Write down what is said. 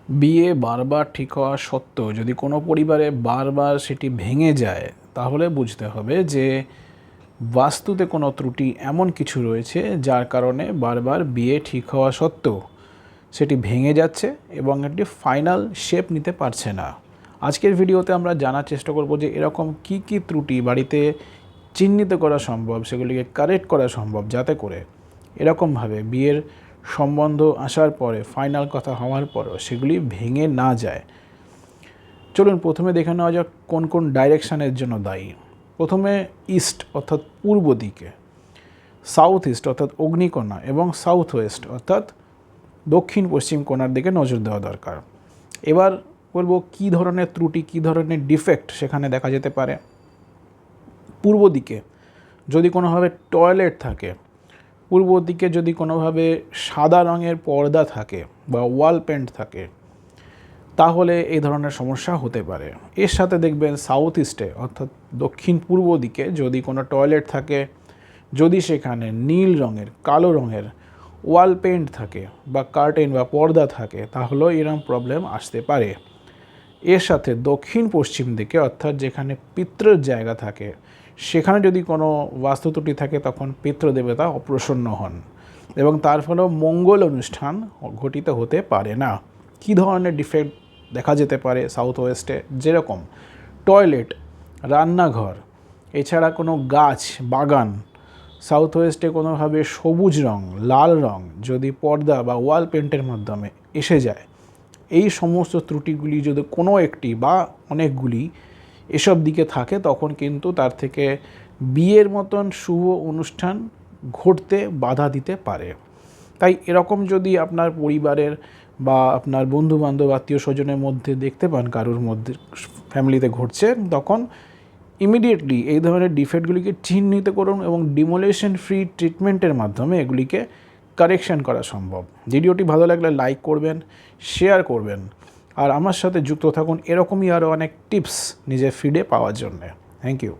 বিয়ে বারবার ঠিক হওয়া সত্ত্বেও যদি কোনো পরিবারে বারবার সেটি ভেঙে যায়, তাহলে বুঝতে হবে যে বাস্তুতে কোনো ত্রুটি এমন কিছু রয়েছে যার কারণে বারবার বিয়ে ঠিক হওয়া সত্ত্বেও সেটি ভেঙে যাচ্ছে এবং একটি ফাইনাল শেপ নিতে পারছে না। আজকের ভিডিওতে আমরা জানার চেষ্টা করব যে এরকম কি কি ত্রুটি বাড়িতে চিহ্নিত করা সম্ভব, সেগুলিকে কারেক্ট করা সম্ভব, যাতে করে এরকমভাবে বিয়ের সম্বন্ধ আসার পরে ফাইনাল কথা হওয়ার পরেও সেগুলি ভেঙে না যায়। চলুন প্রথমে দেখে নেওয়া যাক কোন কোন ডাইরেকশানের জন্য দায়ী। প্রথমে ইস্ট অর্থাৎ পূর্ব দিকে, সাউথ ইস্ট অর্থাৎ অগ্নিকোণা এবং সাউথ ওয়েস্ট অর্থাৎ দক্ষিণ পশ্চিম কোণার দিকে নজর দেওয়া দরকার। এবার বলবো কী ধরনের ত্রুটি, কী ধরনের ডিফেক্ট সেখানে দেখা যেতে পারে। পূর্ব দিকে যদি কোনোভাবে টয়লেট থাকে, পূর্ব দিকে যদি কোনোভাবে সাদা রঙের পর্দা থাকে বা ওয়াল পেন্ট থাকে, তাহলে এই ধরনের সমস্যা হতে পারে। এর সাথে দেখবেন সাউথ ইস্টে অর্থাৎ দক্ষিণ পূর্ব দিকে যদি কোনো টয়লেট থাকে, যদি সেখানে নীল রঙের, কালো রঙের ওয়াল পেন্ট থাকে বা কার্টেন বা পর্দা থাকে, তাহলেও এরকম প্রবলেম আসতে পারে। এর সাথে দক্ষিণ পশ্চিম দিকে অর্থাৎ যেখানে পিতৃর জায়গা থাকে, সেখানে যদি কোনো বাস্তুত্রুটি থাকে, তখন পিতৃদেবতা অপ্রসন্ন হন এবং তার ফলেও মঙ্গল অনুষ্ঠান ঘটিত হতে পারে না। কী ধরনের ডিফেক্ট দেখা যেতে পারে সাউথ ওয়েস্টে? যেরকম টয়লেট, রান্নাঘর, এছাড়া কোনো গাছ, বাগান, সাউথ ওয়েস্টে কোনোভাবে সবুজ রং, লাল রং যদি পর্দা বা ওয়াল পেন্টের মাধ্যমে এসে যায়, এই সমস্ত ত্রুটিগুলি যদি কোনো একটি বা অনেকগুলি এসব দিকে থাকে, তখন কিন্তু তার থেকে বিয়ের মতন শুভ অনুষ্ঠান ঘটতে বাধা দিতে পারে। তাই এরকম যদি আপনার পরিবারের বা আপনার বন্ধুবান্ধব, আত্মীয় স্বজনের মধ্যে দেখতে পান কারোর মধ্যে ফ্যামিলিতে ঘটছে, তখন ইমিডিয়েটলি এই ধরনের ডিফেক্টগুলিকে চিহ্নিত করুন এবং ডিমোলেশন ফ্রি ট্রিটমেন্টের মাধ্যমে এগুলিকে কারেকশন করা সম্ভব। ভিডিওটি ভালো লাগলে লাইক করবেন, শেয়ার করবেন, আর আমার সাথে যুক্ত থাকুন এরকমই আরও অনেক টিপস নিজের ফিডে পাওয়ার জন্যে। Thank you.